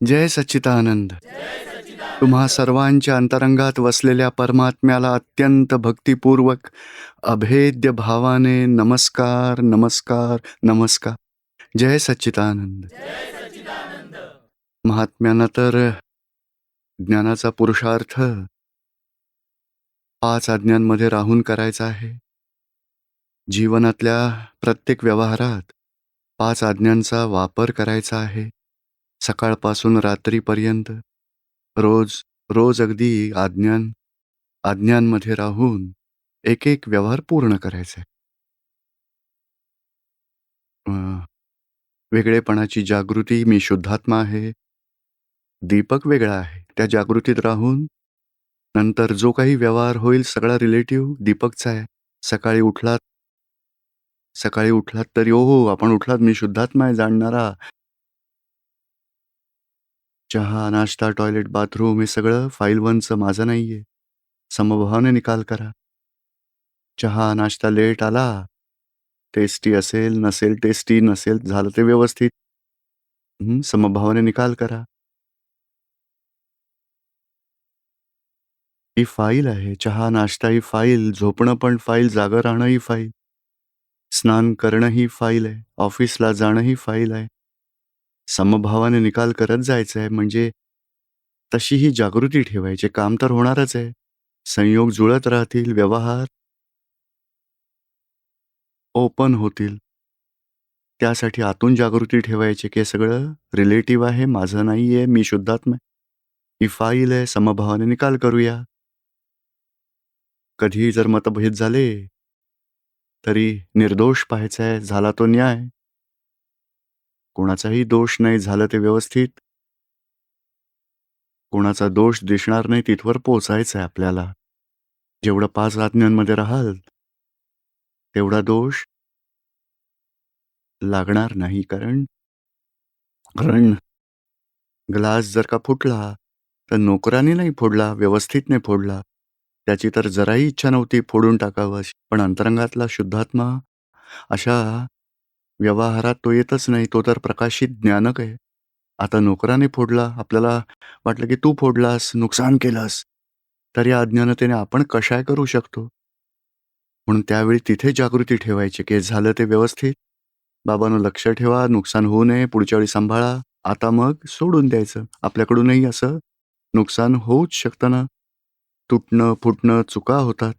जय सच्चिदानंद. तुम्हा सर्वांच्या अंतरंगात वसलेल्या परमात्म्याला अत्यंत भक्तिपूर्वक अभेद्य भावाने नमस्कार नमस्कार नमस्कार. जय सच्चिदानंद. महात्म्यांना तर ज्ञानाचा पुरुषार्थ 5 आज्ञांमध्ये राहून करायचा आहे. जीवनातल्या प्रत्येक व्यवहारात 5 आज्ञांचा वापर करायचा आहे. सकाळपासून रात्रीपर्यंत रोज अगदी आज्ञांमध्ये राहून एक व्यवहार पूर्ण करायचा आहे. वेगळेपणाची जागृती, मी शुद्धात्मा आहे, दीपक वेगळा आहे, त्या जागृतीत राहून नंतर जो काही व्यवहार होईल सगळा रिलेटिव्ह दीपकचा आहे. सकाळी उठलात तरी हो आपण उठलात, मी शुद्धात्मा आहे जाणणारा. चहा, नाश्ता, टॉयलेट, बाथरूम हे सगळं फाईल 1चं माझं नाहीये. समभावाने निकाल करा. चहा, नाश्ता लेट आला, टेस्टी असेल नसेल, टेस्टी नसेल, झालं ते व्यवस्थित. समभावाने निकाल करा. ही फाईल आहे. चहा, नाश्ता ही फाईल, झोपणं पण फाईल, जागं राहणं ही फाईल, स्नान करणं ही फाईल आहे, ऑफिसला जाणं ही फाईल आहे. समभावाने निकाल करत जायचं आहे. म्हणजे तशी ही जागृती ठेवायची. काम तर होणारच आहे. संयोग जुळत राहतील, व्यवहार ओपन होतील. त्यासाठी आतून जागृती ठेवायची की हे सगळं रिलेटिव्ह आहे, माझं नाहीये, मी शुद्धात्मा आहे. ही फाईल आहे, समभावाने निकाल करूया. कधीही जर मतभेद झाले तरी निर्दोष पाहायचा आहे, झाला तो न्याय. कोणाचाही दोष नाही, झालं ते व्यवस्थित. कोणाचा दोष दिसणार नाही तिथवर पोचायचं आहे आपल्याला. जेवढं 5 आज्ञांमध्ये राहाल तेवढा दोष लागणार नाही. कारण ग्लास जर का फुटला तर नोकराने नाही फोडला, व्यवस्थित नाही फोडला. त्याची तर जराही इच्छा नव्हती फोडून टाकावं, पण अंतरंगातला शुद्धात्मा अशा व्यवहारात तो येतच नाही. तो तर प्रकाशित ज्ञानक आहे. आता नोकराने फोडला, आपल्याला वाटलं की तू फोडलास, नुकसान केलंस, तर या अज्ञानतेने आपण कशाय करू शकतो. म्हणून त्यावेळी तिथे जागृती ठेवायची की झालं ते व्यवस्थित. बाबांनो लक्ष ठेवा, नुकसान होऊ नये, पुढच्या वेळी सांभाळा. आता मग सोडून द्यायचं. आपल्याकडूनही असं नुकसान होऊच शकतं ना. तुटणं फुटणं चुका होतात.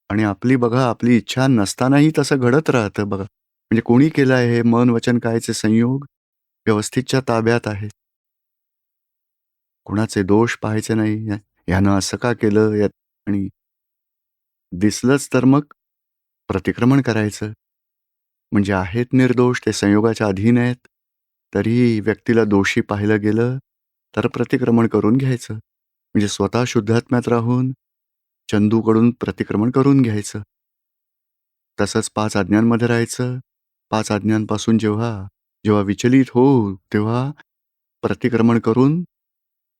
आणि आपली इच्छा नसतानाही तसं घडत राहतं बघा. म्हणजे कोणी केलं आहे हे मन वचन कायाचे संयोग व्यवस्थितच्या ताब्यात आहे. कुणाचे दोष पाहायचे नाही. ह्यानं असं का केलं आणि दिसलंच तर मग प्रतिक्रमण करायचं. म्हणजे आहेत निर्दोष, ते संयोगाच्या अधीन आहेत. तरीही व्यक्तीला दोषी पाहिलं गेलं तर प्रतिक्रमण करून घ्यायचं. म्हणजे स्वतः शुद्धात्म्यात राहून चंदूकडून प्रतिक्रमण करून घ्यायचं. तसंच 5 आज्ञांमध्ये राहायचं. 5 आज्ञांपासून जेव्हा विचलित होऊ तेव्हा प्रतिक्रमण करून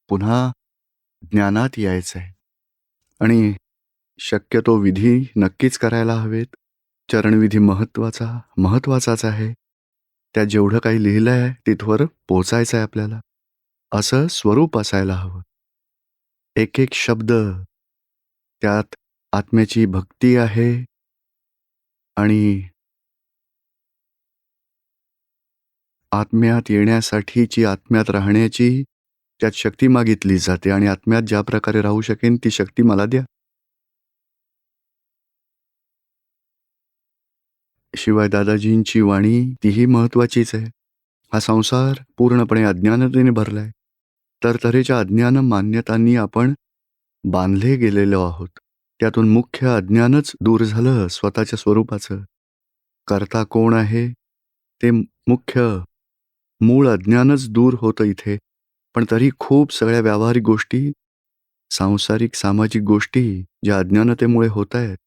पुन्हा ज्ञानात यायचंय. आणि शक्यतो विधी नक्कीच करायला हवेत. चरणविधी महत्वाचाच आहे. त्यात जेवढं काही लिहिलं आहे तिथवर पोचायचं आहे आपल्याला. असं स्वरूप असायला हवं. एक शब्द त्यात आत्म्याची भक्ती आहे आणि आत्म्यात येण्यासाठीची, आत्म्यात राहण्याची त्यात शक्ती मागितली जाते आणि आत्म्यात ज्या प्रकारे राहू शकेन ती शक्ती मला द्या. शिवाय दादाजींची वाणी तीही महत्वाचीच आहे. हा संसार पूर्णपणे अज्ञानतेने भरलाय. तऱ्हेच्या अज्ञान मान्यतांनी आपण बांधले गेलेलो आहोत. त्यातून मुख्य अज्ञानच दूर झालं स्वतःच्या स्वरूपाचं. कर्ता कोण आहे ते मुख्य मूळ अज्ञानच दूर होतं इथे. पण तरी खूप सगळ्या व्यावहारिक गोष्टी, सांसारिक सामाजिक गोष्टी ज्या अज्ञानतेमुळे होत आहेत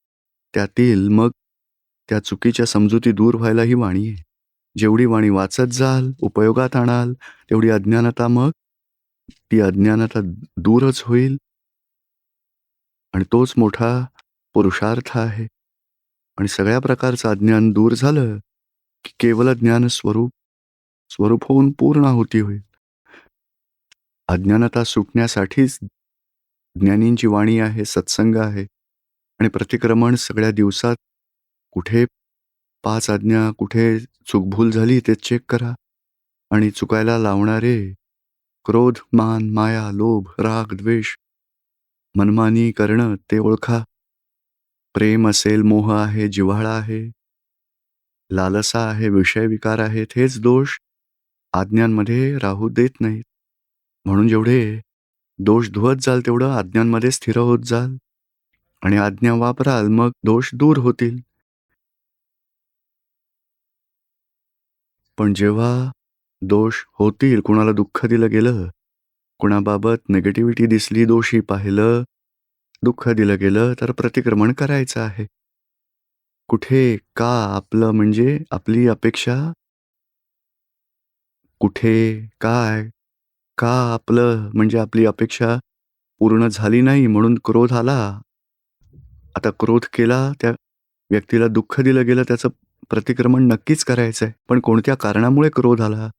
त्यातील मग त्या चुकीच्या समजुती दूर व्हायला ही वाणी आहे. जेवढी वाणी वाचत जाल, उपयोगात आणाल, तेवढी अज्ञानता मग ती अज्ञानता दूरच होईल. आणि तोच मोठा पुरुषार्थ आहे. आणि सगळ्या प्रकारचं अज्ञान दूर झालं की केवळ ज्ञान स्वरूप होऊन पूर्ण आहुती होईल. अज्ञानता सुटण्यासाठीच ज्ञानींची वाणी आहे, सत्संग आहे आणि प्रतिक्रमण सगळ्या दिवसात कुठे 5 आज्ञा, कुठे चूकभूल झाली ते चेक करा आणि चुकायला लावणारे क्रोध, मान, माया, लोभ, राग, द्वेष, मनमानी करणं ते ओळखा. प्रेम असेल, मोह आहे, जिव्हाळा आहे, लालसा आहे, विषयविकार आहेत, हेच दोष आज्ञांमध्ये राहू देत नाहीत. म्हणून जेवढे दोष धुवत जाल तेवढं आज्ञांमध्ये स्थिर होत जाल आणि आज्ञा वापराल मग दोष दूर होतील. पण जेव्हा दोष होतील, कुणाला दुःख दिलं गेलं, कुणाबाबत निगेटिव्हिटी दिसली, दोषी पाहिलं, दुःख दिलं गेलं, तर प्रतिक्रमण करायचं आहे. कुठे, का, आपलं म्हणजे आपली अपेक्षा कुठे, काय, का आपलं म्हणजे आपली अपेक्षा पूर्ण झाली नाही म्हणून क्रोध आला. आता क्रोध केला, त्या व्यक्तीला दुःख दिलं गेलं, त्याचं प्रतिक्रमण नक्कीच करायचंय. पण कोणत्या कारणामुळे क्रोध आला?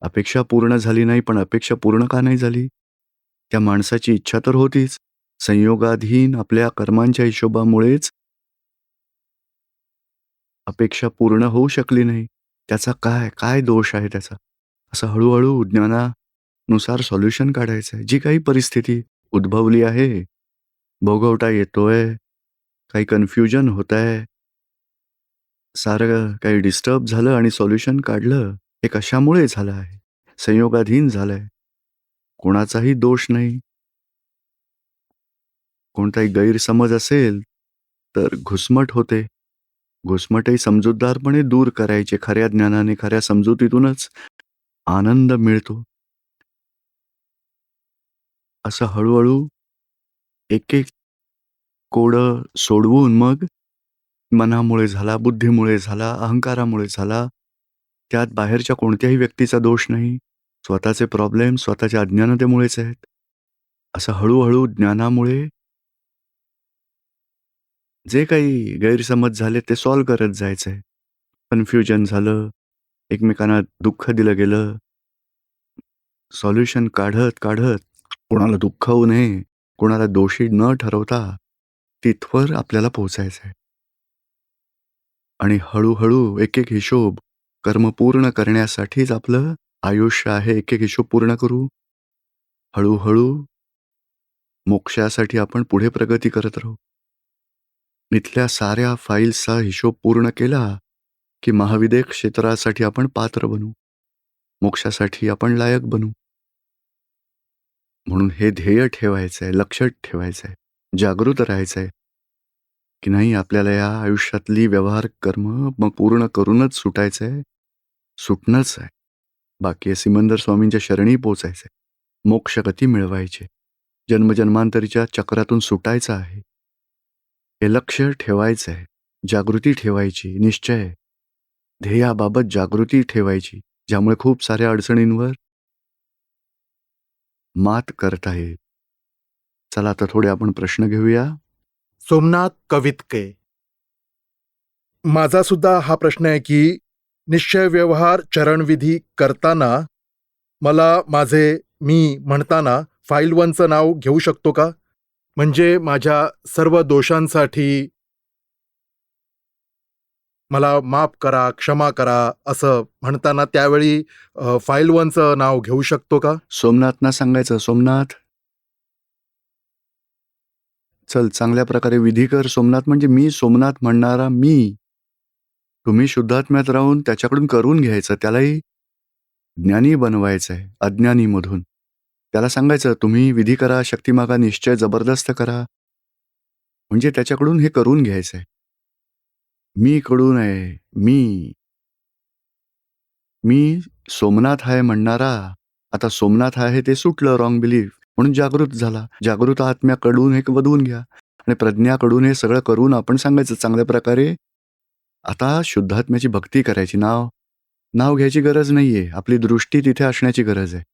अपेक्षा पूर्ण झाली नाही, पण अपेक्षा पूर्ण का नाही झाली? त्या माणसाची इच्छा तर होतीच. संयोगाधीन आपल्या कर्मांच्या हिशोबामुळेच अपेक्षा पूर्ण होऊ शकली नाही. त्याचा काय, काय दोष आहे त्याचा? असं हळू ज्ञानानुसार सोल्युशन काढायचं आहे. जी काही परिस्थिती उद्भवली आहे, भोगवटा येतोय, काही कन्फ्युजन होतंय, सारं काही डिस्टर्ब झालं आणि सोल्युशन काढलं. हे कशामुळे झालं आहे? संयोगाधीन झालंय. कोणाचाही दोष नाही. कोणताही गैरसमज असेल, तर घुसमट होते. घुसमटही समजूतदारपणे दूर करायचे. खऱ्या ज्ञानाने, खऱ्या समजुतीतूनच आनंद मिळतो. असं हळू एक-एक कोडं सोडवून मग मनामुळे झाला, बुद्धीमुळे झाला, अहंकारामुळे झाला, त्यात बाहेरच्या कोणत्याही व्यक्तीचा दोष नाही. स्वतःचे प्रॉब्लेम स्वतःच्या अज्ञानतेमुळेच आहेत. असं हळू ज्ञानामुळे जे काही गैरसमज झाले ते सॉल्व्ह करत जायचंय. कन्फ्युजन झालं, एकमेकांना दुःख दिलं गेलं, सॉल्युशन काढत कोणाला दुःख होऊ नये, कोणाला दोषी न ठरवता तिथवर आपल्याला पोहोचायचंय. आणि हळू एक-एक हिशोब कर्म पूर्ण करण्यासाठीच आपलं आयुष्य आहे. एक-एक हिशोब पूर्ण करू. हळू मोक्षासाठी आपण पुढे प्रगती करत राहू. इथल्या साऱ्या फाईल्सचा हिशोब पूर्ण केला, की महाविद्य क्षेत्रासाठी आपण पात्र बनू. मोक्षासाठी आपण लायक बनू. म्हणून हे ध्येय ठेवायचंय, लक्ष ठेवायचंय, जागृत राहायचंय, की नाही आपल्याला या आयुष्यातली व्यवहार कर्म मग पूर्ण करूनच सुटायचंय. सुटणंच आहे. बाकी आहे सिमंदर स्वामींच्या शरणी पोचायचंय. मोक्षगती मिळवायची. जन्मजन्मांतरीच्या चक्रातून सुटायचं आहे. हे लक्ष ठेवायचं आहे. जागृती ठेवायची, निश्चय. ध्येयाबाबत जागृती ठेवायची, ज्यामुळे खूप साऱ्या अडचणींवर मात करता येईल. चला आता थोडे आपण प्रश्न घेऊया. सोमनाथ कवितके, माझा सुद्धा हा प्रश्न आहे की निश्चय व्यवहार चरणविधी करताना मला मी म्हणताना फाईल 1चं नाव घेऊ शकतो का? म्हणजे माझ्या सर्व दोषांसाठी मला माफ करा, क्षमा करा असं म्हणताना त्यावेळी फाईल 1चं नाव घेऊ शकतो का? सोमनाथना सांगायचं, सोमनाथ चल चांगल्या प्रकारे विधी कर. सोमनाथ म्हणजे मी, सोमनाथ म्हणणारा मी. तुम्ही शुद्धात्म्यात राहून त्याच्याकडून करून घ्यायचं. त्यालाही ज्ञानी बनवायचंय अज्ञानीमधून. त्याला सांगायचं तुम्ही विधी करा, शक्ती मागा, निश्चय जबरदस्त करा. म्हणजे त्याच्याकडून हे करून घ्यायचंय. मी कडून आहे. मी सोमनाथ आहे म्हणणारा. आता सोमनाथ आहे ते सुटलं रॉंग बिलीफ. म्हणून जागृत झाला. जागृत आत्म्याकडून हे वधवून घ्या आणि प्रज्ञाकडून हे सगळं करून आपण सांगायचं चांगल्या प्रकारे. आता शुद्धात्म्याची भक्ती करायची. नाव घ्यायची गरज नाहीये. आपली दृष्टी तिथे असण्याची गरज आहे.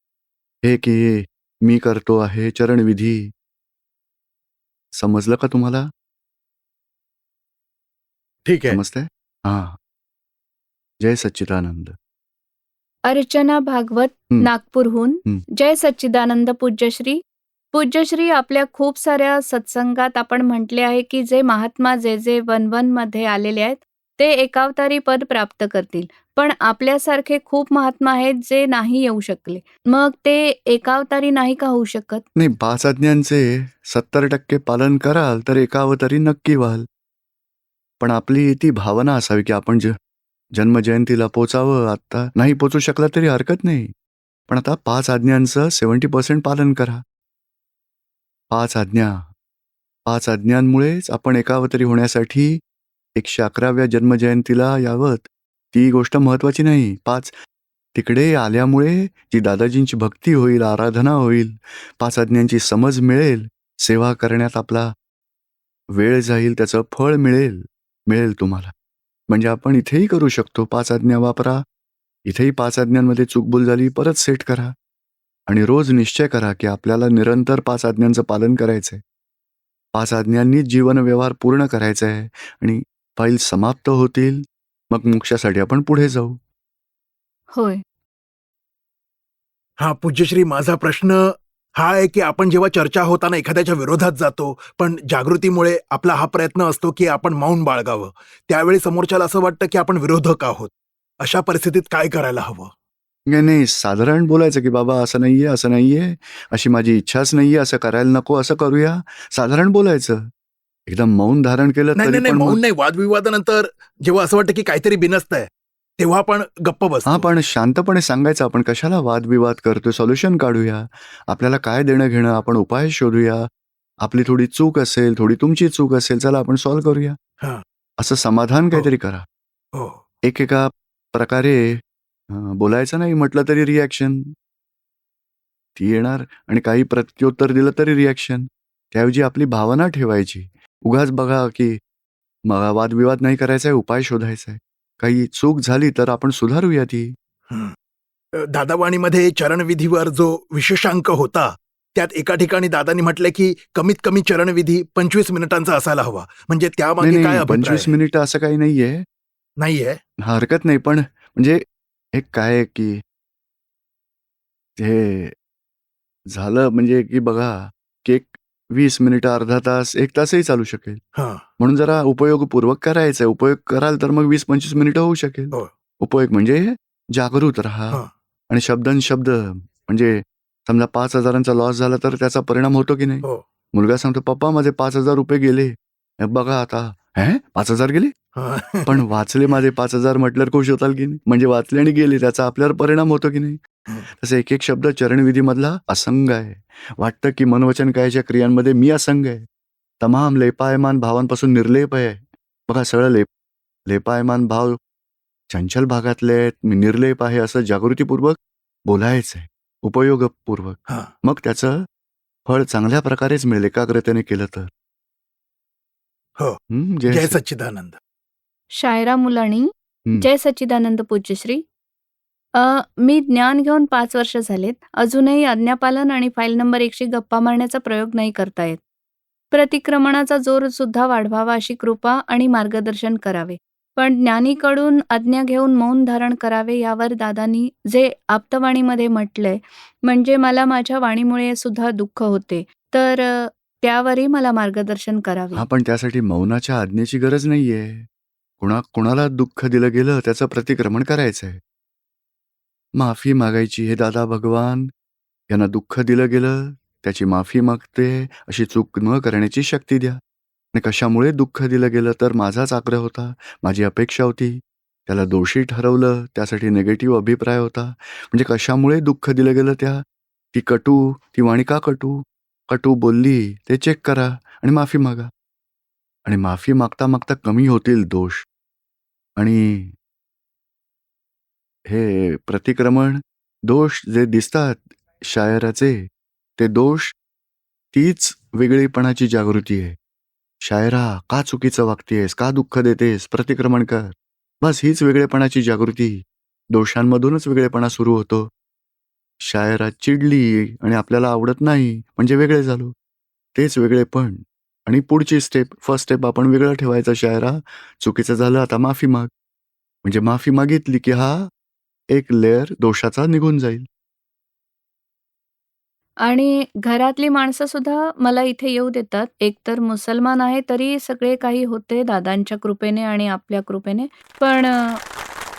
हे की मी करतो आहे चरणविधी. समजलं का तुम्हाला? ठीक आहे. समजतंय? हां. जय सच्चिदानंद. अर्चना भागवत, हं. नागपूरहून. हं. जय सच्चिदानंद पूज्यश्री. पूज्यश्री, आपल्या खूप साऱ्या सत्संगात आपण म्हटले आहे की जे महात्मा जे 1:1 मध्ये आलेले आहेत ते एकावतारी पद प्राप्त करतील. पण आपल्यासारखे खूप महात्मा आहेत जे नाही येऊ शकले. मग ते एकावतारी नाही का होऊ शकत? नाही, 5 आज्ञांचे 70% पालन कराल तर एकावतारी नक्की व्हाल. पण आपली ती भावना असावी की आपण जन्मजयंतीला पोचावं. आता नाही पोचू शकला तरी हरकत नाही. पण आता 5 आज्ञांचं 70% पालन करा. 5 आज्ञा. 5 आज्ञांमुळेच आपण एकावतारी होण्यासाठी 111व्या जन्मजयंतीला यावं. ती गोष्ट महत्त्वाची नाही. 5 तिकडे आल्यामुळे जी दादाजींची भक्ती होईल, आराधना होईल, 5 आज्ञांची समज मिळेल, सेवा करण्यात आपला वेळ जाईल, त्याचं फळ मिळेल तुम्हाला. म्हणजे आपण इथेही करू शकतो. 5 आज्ञा वापरा. इथेही 5 आज्ञांमध्ये चूकभूल झाली, परत सेट करा. आणि रोज निश्चय करा की आपल्याला निरंतर 5 आज्ञांचं पालन करायचंय. 5 आज्ञांनीच जीवन व्यवहार पूर्ण करायचा आहे आणि फाईल समाप्त होतील, मग मोक्षासाठी आपण पुढे जाऊ. होय. हा पूज्यश्री, माझा प्रश्न हा आहे की आपण जेव्हा चर्चा होताना एखाद्याच्या विरोधात जातो, पण जागृतीमुळे आपला हा प्रयत्न असतो की आपण मौन बाळगावं. त्यावेळी समोरच्याला असं वाटतं की आपण विरोधक आहोत. अशा परिस्थितीत काय करायला हवं? नाही, साधारण बोलायचं की बाबा असं नाहीये, अशी माझी इच्छाच नाहीये, असं करायला नको, असं करूया. साधारण बोलायचं. एकदम मौन धारण केलं नाही, तरी नाही, नाही, पण मग मौन नाही. वादविवादानंतर जेव्हा असं वाटतं की काहीतरी बिनसतंय, तेव्हा आपण गप्प बसतो. पण शांतपणे सांगायचं आपण कशाला वादविवाद करतोय, सोल्युशन काढूया. आपल्याला काय देणं-घेणं, आपण उपाय शोधूया. आपली थोडी चूक असेल, थोडी तुमची चूक असेल, चला आपण सॉल्व्ह करूया. हां. असं समाधान हो. काहीतरी करा. हो. एकेका प्रकारे बोलायचं नाही म्हटलं तरी रिॲक्शन ती येणार आणि काही प्रत्युत्तर दिलं तरी रिॲक्शन. त्याऐवजी आपली भावना ठेवायची. उगाच बघा की मग वादविवाद नाही करायचा आहे, उपाय शोधायचा आहे. काही चूक झाली तर आपण सुधारूया ती. हं. दादावाणीमध्ये चरणविधीवर जो विशेषांक होता, त्यात एका ठिकाणी दादांनी म्हटलंय की कमीत कमी चरणविधी 25 मिनिटांचा असायला हवा. म्हणजे त्यामागे काय नाही, अभिप्राय 25 आहे? मिनिटं असं काही नाहीये. नाहीये? हरकत नाही, पण म्हणजे एक काय आहे की हे झालं म्हणजे की बघा, की एक 20 मिनिटं, अर्धा तास, 1 तासही चालू शकेल. हां. म्हणून जरा उपयोगपूर्वक करायचं आहे. उपयोग कराल तर मग 20-25 मिनिटं होऊ शकेल. हो. उपयोग म्हणजे जागृत राहा हां. आणि शब्द म्हणजे समजा 5,000चा लॉस झाला तर त्याचा परिणाम होतो की नाही? हो. मुलगा सांगतो, "पप्पा माझे ₹5,000 गेले." हे बघा आता, "हैं? 5,000 गेले?" हां. पण वाचले माझे 5,000 म्हटल्यावर खुश होताल की नाही? म्हणजे वाचले आणि गेले त्याचा आपल्यावर परिणाम होतो की नाही? हं. तसं एक शब्द चरणविधीमधला असंग आहे. वाटतं की मनवचन कायाच्या क्रियांमध्ये मी असंग आहे. तमाम लेपायमान भावांपासून निर्लेप आहे. बघा सगळं लेपायमान भाव चंचल भागातले आहेत. मी निर्लेप आहे असं जागृतीपूर्वक बोलायचं आहे. उपयोगपूर्वक. हां. मग त्याचं फळ चांगल्या प्रकारेच मिळेल एकाग्रतेने केलं तर. हो. जय सच्चिदानंद. शायरा मुलाणी. हं. जय सच्चिदानंद पूज्यश्री. मी ज्ञान घेऊन 5 वर्ष झालेत. अजूनही आज्ञापालन आणि फाईल नंबर 1शी गप्पा मारण्याचा प्रयोग नाही करता येत. प्रतिक्रमणाचा जोर सुद्धा वाढवावा अशी कृपा आणि मार्गदर्शन करावे. पण ज्ञानीकडून आज्ञा घेऊन मौन धारण करावे यावर दादांनी जे आप्तवाणीमध्ये म्हटलंय, म्हणजे मला माझ्या वाणीमुळे सुद्धा दुःख होते. तर त्यावरही मला मार्गदर्शन करावे. पण त्यासाठी मौनाच्या आज्ञेची गरज नाहीये. कुणाला दुःख दिलं गेलं त्याचं प्रतिक्रमण करायचंय. माफी मागायची, "हे दादा भगवान, यांना दुःख दिलं गेलं, त्याची माफी मागते, अशी चूक न करण्याची शक्ती द्या. आणि कशामुळे दुःख दिलं गेलं तर माझाच आग्रह होता, माझी अपेक्षा होती. त्याला दोषी ठरवलं, त्यासाठी निगेटिव्ह अभिप्राय होता. म्हणजे कशामुळे दुःख दिलं गेलं ती वाणी का कटू बोलली ते चेक करा आणि माफी मागा. आणि माफी मागता कमी होतील दोष. आणि हे प्रतिक्रमण दोष जे दिसतात शायराचे, ते दोष तीच वेगळेपणाची जागृती आहे. शायरा, का चुकीचं वागतेस? का दुःख देतेस? प्रतिक्रमण कर. बस हीच वेगळेपणाची जागृती. दोषांमधूनच वेगळेपणा सुरू होतो. शायरा चिडली आणि आपल्याला आवडत नाही म्हणजे वेगळे झालो. तेच वेगळेपण. आणि पुढची फर्स्ट स्टेप आपण वेगळं ठेवायचं. शायरा, चुकीचं झालं आता माफी माग. म्हणजे माफी मागितली की एक लेयर दोषाचा निघून जाईल. आणि घरातली माणसं सुद्धा मला इथे येऊ देतात. एकतर मुसलमान आहे, तरी सगळे काही होते दादांच्या कृपेने आणि आपल्या कृपेने. पण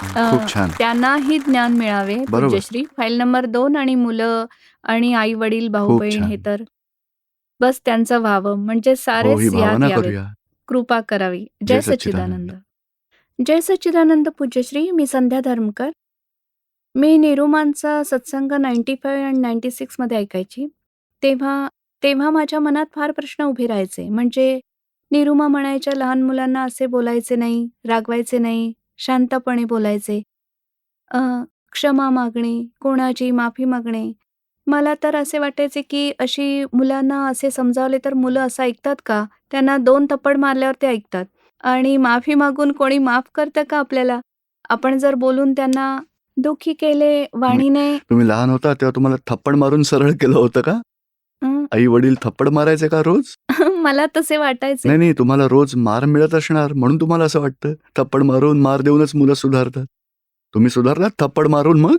खूप छान. त्यांनाही ज्ञान मिळावे बरोबर. पूज्यश्री. फाईल नंबर 2 आणि मुलं आणि आई-वडील, खूप भाऊ-बहीण हे छान. तर बस त्यांचं व्हावं म्हणजे हो, सारेच ही याद भावना यावेत. करूया. कृपा करावी. जय जय सच्चिदानंद. सच्चिदानंद. जय सच्चिदानंद पूज्यश्री. मी संध्या धर्मकर. मी निरुमांचा सत्संग 95 आणि 96 मध्ये ऐकायची. तेव्हा तेव्हा माझ्या मनात फार प्रश्न उभे राहायचे. म्हणजे निरुमा म्हणायच्या लहान मुलांना असे बोलायचे नाही, रागवायचे नाही, शांतपणे बोलायचे. अ, क्षमा मागणे, कोणाची माफी मागणे. मला तर असे वाटायचे, की अशी मुलांना असे समजावले तर मुलं असं ऐकतात का? त्यांना 2 थप्पड मारल्यावर ते ऐकतात. आणि माफी मागून कोणी माफ करतं का आपल्याला? आपण जर बोलून त्यांना दुःखी केले वाणीने तुम्ही लहान होता तेव्हा तुम्हाला थप्पड मारून सरळ केलं होतं का? हं, आई-वडील थप्पड मारायचे का रोज? मला तसे वाटायचे. नाही, तुम्हाला रोज मार मिळत असणार म्हणून तुम्हाला असं वाटतं. थप्पड मारून, मार देऊनच मुलं सुधारतात. तुम्ही सुधारलात थप्पड मारून मग?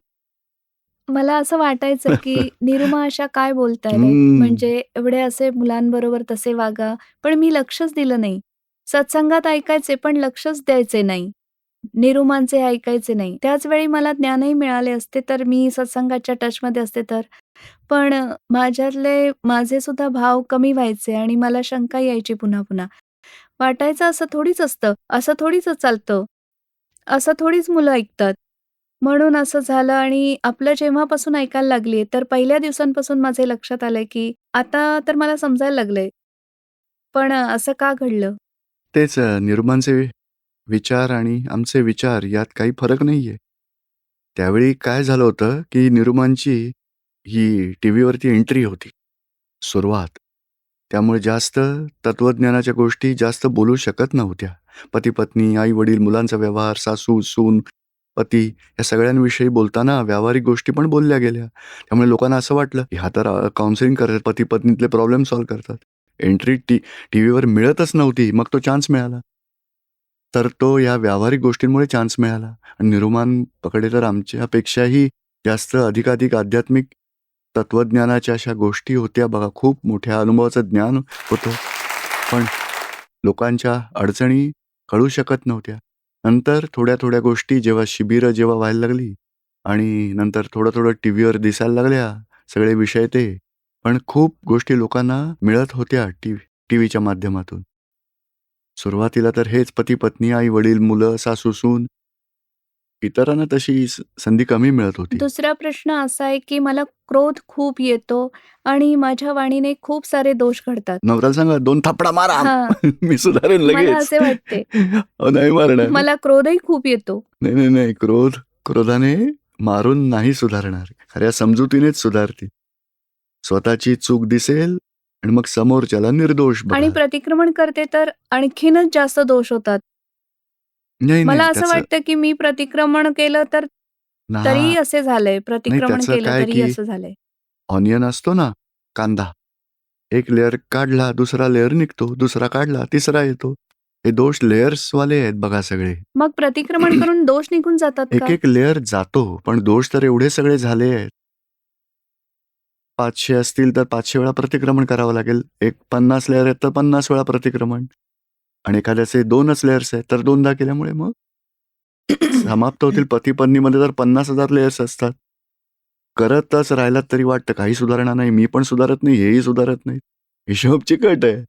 मला असं वाटायचं, की निरुमा अशा काय बोलतायत? हं. म्हणजे एवढे असे मुलांबरोबर तसे वागा. पण मी लक्षच दिलं नाही. सत्संगात ऐकायचे पण लक्षच द्यायचे नाही. निरुमांचे ऐकायचे नाही. त्याच वेळी मला ज्ञानही मिळाले असते तर मी सत्संगाच्या टचमध्ये असते तर. पण माझ्यातले माझे सुद्धा भाव कमी व्हायचे आणि मला शंका यायची पुन्हा-पुन्हा. वाटायचं असं थोडीच असतं, असं थोडीच चालतं, असं थोडीच मुलं ऐकतात. म्हणून असं झालं आणि आपलं जेव्हापासून ऐकायला लागली तर पहिल्या दिवसांपासून माझे लक्षात आलंय, की आता तर मला समजायला लागलंय. पण असं का घडलं? तेच निरुमांचे विचार आणि आमचे विचार यात काही फरक नाहीये. त्यावेळी काय झालं होतं, की निरुमांची ही टीव्हीवरती एंट्री होती. सुरुवात. त्यामुळे जास्त तत्त्वज्ञानाच्या गोष्टी जास्त बोलू शकत नव्हत्या. पती-पत्नी, आई-वडील, मुलांचा व्यवहार, सासू-सून, पती या सगळ्यांविषयी बोलताना व्यावहारिक गोष्टी पण बोलल्या गेल्या. त्यामुळे लोकांना असं वाटलं, की हा तर काउन्सिलिंग करतात, पती-पत्नीतले प्रॉब्लेम सॉल्व्ह करतात. एंट्री टीव्हीवर मिळतच नव्हती. मग तो चान्स मिळाला. तर तो या व्यावहारिक गोष्टींमुळे चान्स मिळाला आणि निरुमांकडे तर आमच्यापेक्षाही जास्त अधिकाधिक आध्यात्मिक तत्त्वज्ञानाच्या अशा गोष्टी होत्या बघा. खूप मोठ्या अनुभवाचं ज्ञान होतं. पण लोकांच्या अडचणी कळू शकत नव्हत्या. नंतर थोड्या-थोड्या गोष्टी जेव्हा शिबिरं जेव्हा व्हायला लागली आणि नंतर थोडं-थोडं टीव्हीवर दिसायला लागल्या सगळे विषय ते. पण खूप गोष्टी लोकांना मिळत होत्या टीव्हीच्या माध्यमातून. सुरुवातीला तर हेच पती-पत्नी, आई-वडील, मुलं, सासू-सून इतरांना तशी संधी कमी मिळत होती. दुसरा प्रश्न असा आहे, की मला क्रोध खूप येतो आणि माझ्या वाणीने खूप सारे दोष घडतात. नवऱ्याला सांगा 2 थपडा मारा. हां. मी सुधारेन लगेच. मला असे वाटते. अहो, नाही मारणार. मला क्रोधही खूप येतो. नाही. क्रोधाने मारून नाही सुधारणार. खऱ्या समजुतीनेच सुधारतील. स्वतःची चूक दिसेल आणि मग समोरच्याला निर्दोष आणि बघा. प्रतिक्रमण करते तर आणखीनच जास्त दोष होतात. नाही, मला असं त्याचं वाटतं, की मी प्रतिक्रमण केलं तर तरीही हां. असे झालंय. नाही प्रतिक्रमण त्याचं केलं काय तरीही की असं झालंय. ऑनियन असतो ना, कांदा. एक लेयर काढला, दुसरा लेयर निघतो. दुसरा काढला, तिसरा येतो. हे दोष लेयर्सवाले आहेत बघा सगळे. मग प्रतिक्रमण करून दोष निघून जातात का? एक लेयर जातो, पण दोष तर एवढे सगळे झाले आहेत. 500 असतील तर 500 वेळा प्रतिक्रमण करावं लागेल. एक 50 लेयर आहेत तर 50 वेळा प्रतिक्रमण आणि एखाद्याचे 2च लेयर्स आहेत तर 2दा केल्यामुळे मग समाप्त होतील. पती-पत्नीमध्ये तर 50,000 लेयर्स असतात. करतच राहिलात तरी वाटतं काही सुधारणा नाही. मी पण सुधारत नाही, हेही सुधारत नाहीत. हिशोब चिकट आहे.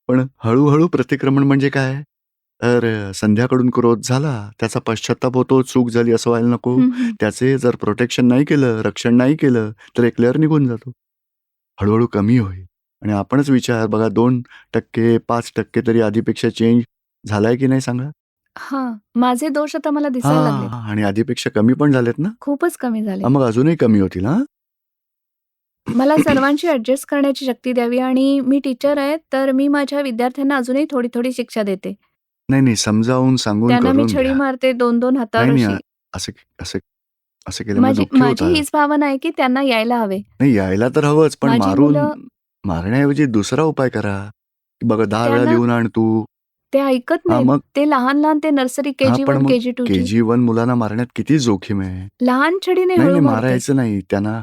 पण हळू प्रतिक्रमण म्हणजे काय? तर संध्याकडून क्रोध झाला, त्याचा पश्चात्ताप होतो, चूक झाली असं व्हायला नको. हं, हं. त्याचे जर प्रोटेक्शन नाही केलं, रक्षण नाही केलं, तर एक लेयर निघून जातो. हळू कमी होईल आणि आपणच विचार बघा 2% 5% तरी आधीपेक्षा चेंज झालाय की नाही सांगा? हां. माझे दोष आता मला दिसायला लागलेत. आणि आधीपेक्षा कमी पण झालेत ना? खूपच कमी झाले. मग अजूनही कमी होतील हां. मला सर्वांशी ॲडजस्ट करण्याची शक्ती द्यावी आणि मी टीचर आहे, तर मी माझ्या विद्यार्थ्यांना अजूनही थोडी-थोडी शिक्षा देते. नाही, समजावून सांगून त्यांना मी करून छडी घ्या. मारते 2-2 हातावर नाही, अशी. असं असं असं केल्यामुळे दुःखी माझी होतात. हीच भावना आहे, की त्यांना यायला हवे. नाही यायला तर हवंच, पण माझी मुलं मारण्याऐवजी दुसरा उपाय करा. बघा 10 वेळा त्यांना लिहून आण तू. ते ऐकत हां, नाहीत. मग ते लहान-लहान ते नर्सरी, हां, KG पण 1, मग KG 2 ची KG1 मुलांना मारण्यात किती जोखीम आहे. लहान छडीने नाही, हळू नाही मारतायत. मारायचं नाही. त्यांना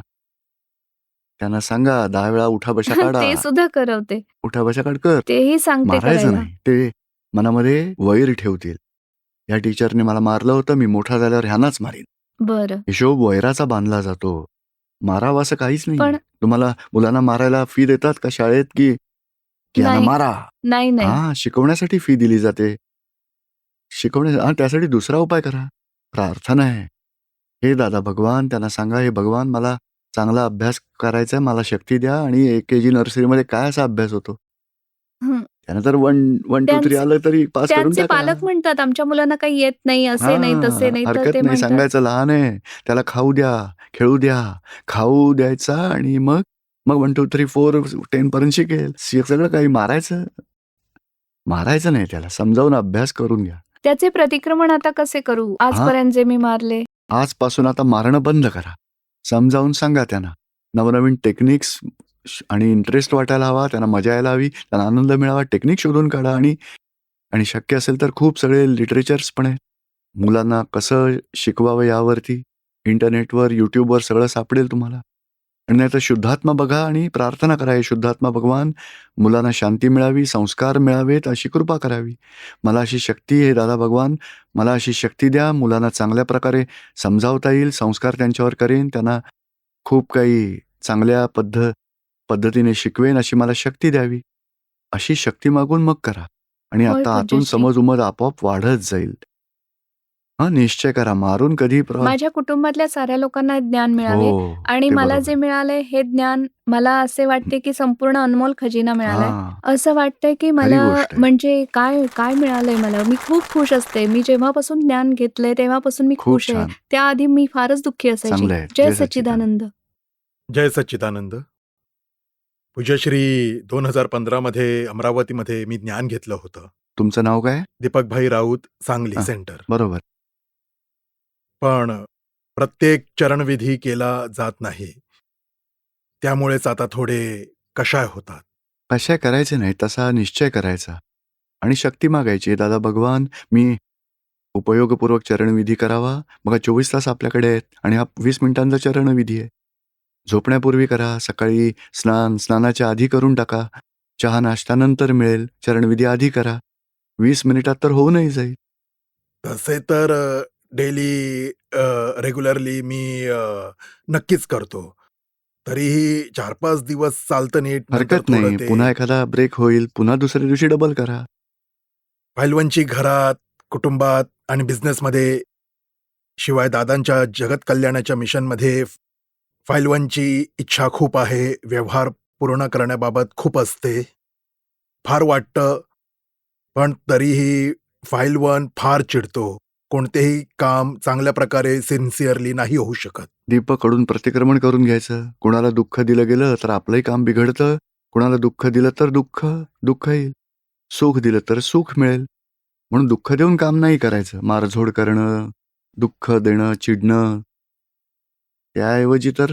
त्यांना सांगा 10 वेळा उठा-बशा काढा. ते सुद्धा करवते. उठा-बशा काढ कर. तेही सांगते मारायचं करायला. नाही. ते मनामध्ये वैर ठेवतील. या टीचरने मला मारलं होतं, मी मोठा झाल्यावर ह्यांनाच मारीन. बरं. हिशोब वैराचा बांधला जातो. मारावं असं काहीच नाहीये. पण तुम्हाला मुलांना मारायला फी देतात का शाळेत की ह्यांना नाही. मारा? नाही. हां, शिकवण्यासाठी फी दिली जाते. त्यासाठी दुसरा उपाय करा. प्रार्थना आहे. हे दादा भगवान त्यांना सांगा, "हे भगवान मला चांगला अभ्यास करायचा आहे, मला शक्ती द्या." आणि KG नर्सरीमध्ये काय असा अभ्यास होतो? हं. त्यानं तर 1, 2, 3 त्यांचे आलं तरी पास करून त्यांचे टाका. पालक म्हणतात, "आमच्या मुलांना काही येत नाही, असे नाही, तसे हां, नाही." तर हरकत ते नाही म्हणतात सांगायचं लहान आहे. त्याला खाऊ द्या, खेळू द्या. खाऊ द्यायचा आणि मग 1, 2, 3, 4, 10 पर्यंत शिकेल. सगळं काही मारायचं नाही त्याला. समजावून अभ्यास करून घ्या. त्याचे प्रतिक्रमण आता कसे करू? हां, आजपर्यंत जे मी मारले. आजपासून आता मारणं बंद करा. समजावून सांगा त्यांना. नवनवीन टेक्निक्स आणि इंटरेस्ट वाटायला हवा, त्यांना मजा यायला हवी, त्यांना आनंद मिळावा. टेक्निक शोधून काढा आणि आणि शक्य असेल तर खूप सगळे लिटरेचर्स पण आहेत. मुलांना कसं शिकवावं यावरती इंटरनेटवर, YouTubeवर सगळं सापडेल तुम्हाला. आणि नाहीतर शुद्धात्मा बघा आणि प्रार्थना करा, हे शुद्धात्मा भगवान मुलांना शांती मिळावी, संस्कार मिळावेत अशी कृपा करावी. मला अशी शक्ती हे दादा भगवान मला अशी शक्ती द्या, मुलांना चांगल्या प्रकारे समजावता येईल, संस्कार त्यांच्यावर करेन, त्यांना खूप काही चांगल्या पद्धतीने शिकवेन अशी मला शक्ती द्यावी. अशी शक्ती मागून मग करा. आणि होय, आता आतून पूज्यश्री. समज-उमज आपोआप वाढत जाईल. हां, निश्चय करा. मारून कधी माझ्या कुटुंबातल्या साऱ्या लोकांना ज्ञान मिळावे हो, आणि ते मला बरोबर. जे मिळालंय हे ज्ञान मला असे वाटते, की संपूर्ण अनमोल खजिना मिळालाय. हां, असं वाटतंय, की खरी मला गोष्ट आहे. म्हणजे काय काय मिळालंय मला? मी खूप खुश असते. मी जेव्हापासून ज्ञान घेतलंय तेव्हापासून मी खूप खुश आहे. छान. त्याआधी मी फारच दुःखी असायची. चांगलं आहे. जय जय सच्चिदानंद. सच्चिदानंद. जय सच्चिदानंद. पूज्यश्री 2015 मध्ये अमरावतीमध्ये मी ज्ञान घेतलं होतं. तुमचं नाव काय? दीपकभाई राऊत, सांगली हां, सेंटर. बरोबर. पण प्रत्येक चरणविधी केला जात नाही. त्यामुळेच आता थोडे कषाय होतात. कशा करायचे नाही, तसा निश्चय करायचा आणि शक्ती मागायची. दादा भगवान, मी उपयोगपूर्वक चरणविधी करावा. बघा 24 तास आपल्याकडे आहेत आणि हा 20 मिनिटांचा चरणविधी आहे. झोपण्यापूर्वी करा, सकाळी स्नानाच्या आधी करून टाका. चहा नाश्ता नंतर मिळेल, चरणविधी आधी करा. 20 मिनिटात तर होऊनही जाईल. तसे तर डेली रेग्युलरली मी नक्कीच करतो. तरीही 4-5 दिवस चालतं नीट, नंतर हरकत थोडं नाही. ते पुन्हा एखादा ब्रेक होईल, पुन्हा दुसऱ्या दिवशी डबल करा. पैलवानची घरात, कुटुंबात आणि बिझनेसमध्ये, शिवाय दादांच्या जगत कल्याणाच्या मिशनमध्ये पैलवानची इच्छा खूप आहे. व्यवहार पूर्ण करण्याबाबत खूप असते. फार वाटतं, पण तरीही पैलवान फार चिडतो. कोणतेही काम चांगल्या प्रकारे सिन्सिअरली नाही होऊ शकत. दीपकडून प्रतिक्रमण करून घ्यायचं. कुणाला दुःख दिलं गेलं तर आपलंही काम बिघडतं. कुणाला दुःख दिलं तर दुःख येईल. सुख दिलं तर सुख मिळेल. म्हणून दुःख देऊन काम नाही करायचं. मारझोड करणं, दुःख देणं, चिडणं. त्याऐवजी तर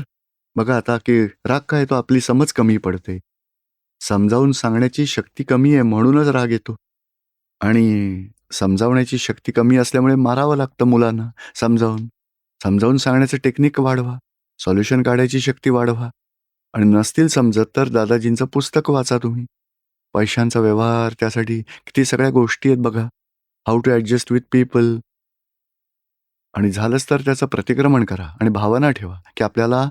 बघा आता की राग काय येतो, आपली समज कमी पडते. समजावून सांगण्याची शक्ती कमी आहे म्हणूनच राग येतो. आणि समजावण्याची शक्ती कमी असल्यामुळे मारावं लागतं मुलांना समजावून. समजावून सांगण्याचं टेक्निक वाढवा. सोल्युशन काढायची शक्ती वाढवा. आणि नसतील समजत तर दादाजींचं पुस्तक वाचा तुम्ही. पैशांचा व्यवहार, त्यासाठी किती सगळ्या गोष्टी आहेत बघा. How to adjust with people. आणि झालंच तर त्याचं प्रतिक्रमण करा आणि भावना ठेवा, की आपल्याला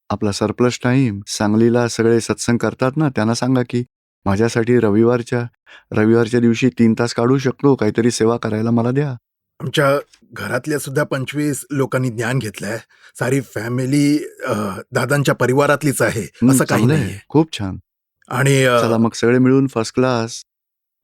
आपला सरप्लस टाईम सांगलीला सगळे सत्संग करतात ना, त्यांना सांगा की माझ्यासाठी रविवारच्या दिवशी 3 तास काढू शकतो, काहीतरी सेवा करायला मला द्या. आमच्या घरातल्या सुद्धा 25 लोकांनी ज्ञान घेतलंय. सारी फॅमिली दादांच्या परिवारातलीच आहे, असं काही चांगलं आहे. नाहीये. खूप छान. आणि चला मग सगळे मिळून फर्स्ट क्लास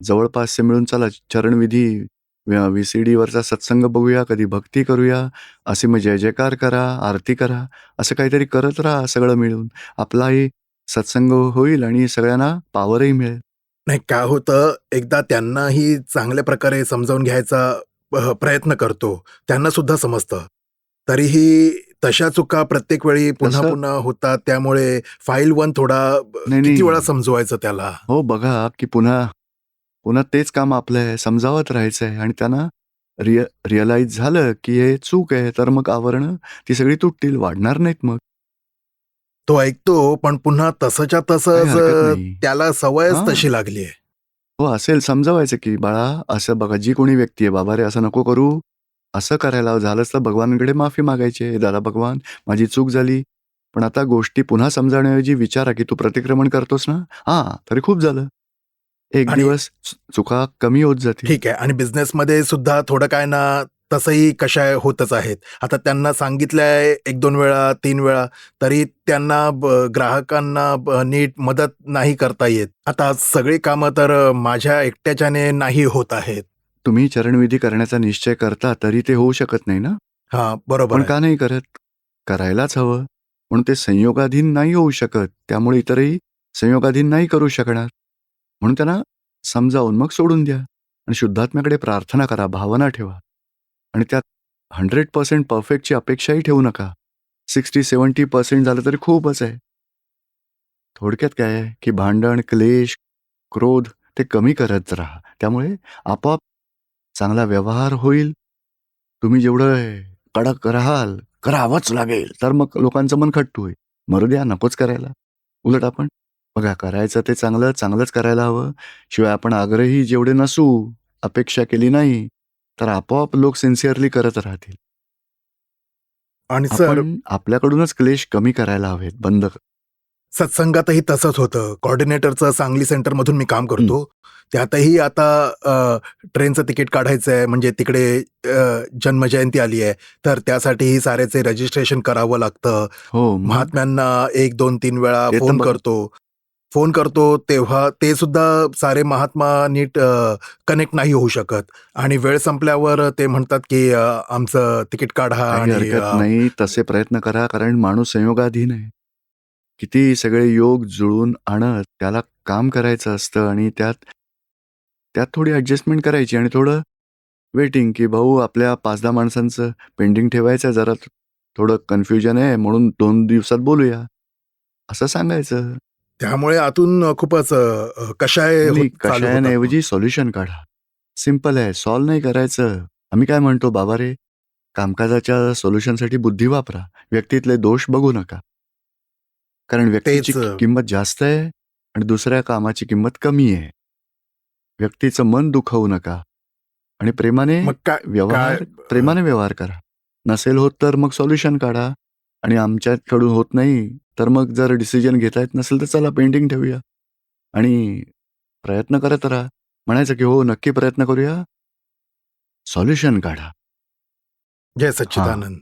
जवळपासचे मिळून चला चरणविधी VCDवरचा सत्संग बघूया, कधी भक्ती करूया, असे मग जय जयकार करा, आरती करा, असं काहीतरी करत राहा सगळं मिळून. आपलाही सत्संग होईल आणि सगळ्यांना पॉवरही मिळेल. नाही काय होतं, एकदा त्यांनाही चांगल्या प्रकारे समजावून घ्यायचा प्रयत्न करतो. त्यांना सुद्धा समजतं. तरीही तशा चुका प्रत्येक वेळी पुन्हा तसं पुन्हा होतात. त्यामुळे फाईल 1 थोडा नाही, किती वेळा नाही. समजवायचं त्याला? हो, बघा की पुन्हा पुन्हा तेच काम आपलं आहे, समजावत राहायचं आहे आणि त्यांना रिअलाईज झालं, की हे चूक आहे, तर मग आवरणं ती सगळी तुटतील, वाढणार नाहीत मग. तो ऐकतो, पण पुन्हा तसंच्या काही तसंच हरकत नाही. त्याला सवयच हां. तशी लागली आहे. हो, असेल समजावायचं, की "बाळा, असं बघा जी कोणी व्यक्ती आहे, बाबा रे असं नको करू. असं करायला झालंच तर भगवानाकडे माफी मागायची. दादा भगवान, माझी चूक झाली. पण आता गोष्टी पुन्हा समजावण्याऐवजी विचारा, की तू प्रतिक्रमण करतोस ना? हां, तरी खूप झालं. एक आणि दिवस चुका कमी होत जातील." ठीक आहे आणि बिझनेसमध्ये सुद्धा थोडं काय ना, तसंही कशाय होतच आहेत. आता त्यांना सांगितलंय 1-2 वेळा, 3 वेळा, तरी त्यांना ग्राहकांना नीट मदत नाही करता येत. आता सगळी कामं तर माझ्या एकट्याच्याने नाही होत आहेत. तुम्ही चरणविधी करण्याचा निश्चय करता, तरी ते होऊ शकत नाही ना? हां, बरोबर पण आहे. का नाही करत? करायलाच हवं. म्हणून ते संयोगाधीन नाही होऊ शकत. त्यामुळे इतरही संयोगाधीन नाही करू शकणार. म्हणून त्यांना समजावून मग सोडून द्या आणि शुद्धात्म्याकडे प्रार्थना करा, भावना ठेवा आणि त्यात 100% परफेक्टची अपेक्षाही ठेवू नका. 60-70% झालं तरी खूपच आहे. थोडक्यात काय आहे, की भांडण, क्लेश, क्रोध ते कमी करत राहा. त्यामुळे आपोआप चांगला व्यवहार होईल. तुम्ही जेवढं कडक राहाल, करावंच लागेल, तर मग लोकांचं मन खट्टू होईल. मरू द्या, नकोच करायला. उलट आपण बघा करायचं ते चांगलं, चांगलंच करायला हवं. शिवाय आपण आग्रही जेवढे नसू, अपेक्षा केली नाही, तर आपोआप लोक सिन्सिअरली करत राहतील. आणि सर आपण आपल्याकडूनच क्लेश कमी करायला हवेत, बंद. सत्संगातही तसंच होतं. कोऑर्डिनेटरचं सांगली सेंटरमधून मी काम हं. करतो. त्यातही आता ट्रेनचं तिकीट काढायचं आहे म्हणजे तिकडे जन्मजयंती आली आहे. तर त्यासाठीही साऱ्याचे रजिस्ट्रेशन करावं लागतं. हो, मग महात्म्यांना 1, 2, 3 वेळा ते तर फोन बघा. करतो. फोन करतो तेव्हा ते सुद्धा सारे महात्मा नीट कनेक्ट नाही होऊ शकत आणि वेळ संपल्यावर ते म्हणतात, की आमचं तिकीट काढा काही आणि हरकत नाही. तसे प्रयत्न करा, कारण माणूस संयोगाधीन आहे. किती सगळे योग जुळवून आणत त्याला काम करायचं असतं आणि त्यात त्यात थोडी ॲडजस्टमेंट करायची आणि थोडं वेटिंग, की भाऊ आपल्या 5-10 माणसांचं पेंडिंग ठेवायचं जरा थोडं कन्फ्युजन आहे म्हणून 2 दिवसात बोलूया. असं सांगायचं. त्यामुळे आतून खूपच कषाय नाही, चालू होतात मग. कशाऐवजी सोल्युशन काढा. सिंपल आहे. सॉल्व्ह नाही करायचं. आम्ही काय म्हणतो, बाबा रे, कामकाजाच्या सोल्युशनसाठी बुद्धी वापरा. व्यक्तीतले दोष बघू नका. कारण व्यक्तीची तेच किंमत जास्त आहे आणि दुसऱ्या कामाची किंमत कमी आहे. व्यक्तीचं मन दुखवू नका आणि मग काय काय प्रेमाने व्यवहार करा. नसेल होत तर मग सोल्युशन काढा आणि आमच्याकडून होत नाही, तर मग जर डिसिजन घेता येत नसेल तर चला पेंडिंग ठेवूया आणि प्रयत्न करत राहा. म्हणायचं की हो, नक्की प्रयत्न करूया. सोल्युशन काढा. जय हां. सच्चिदानंद.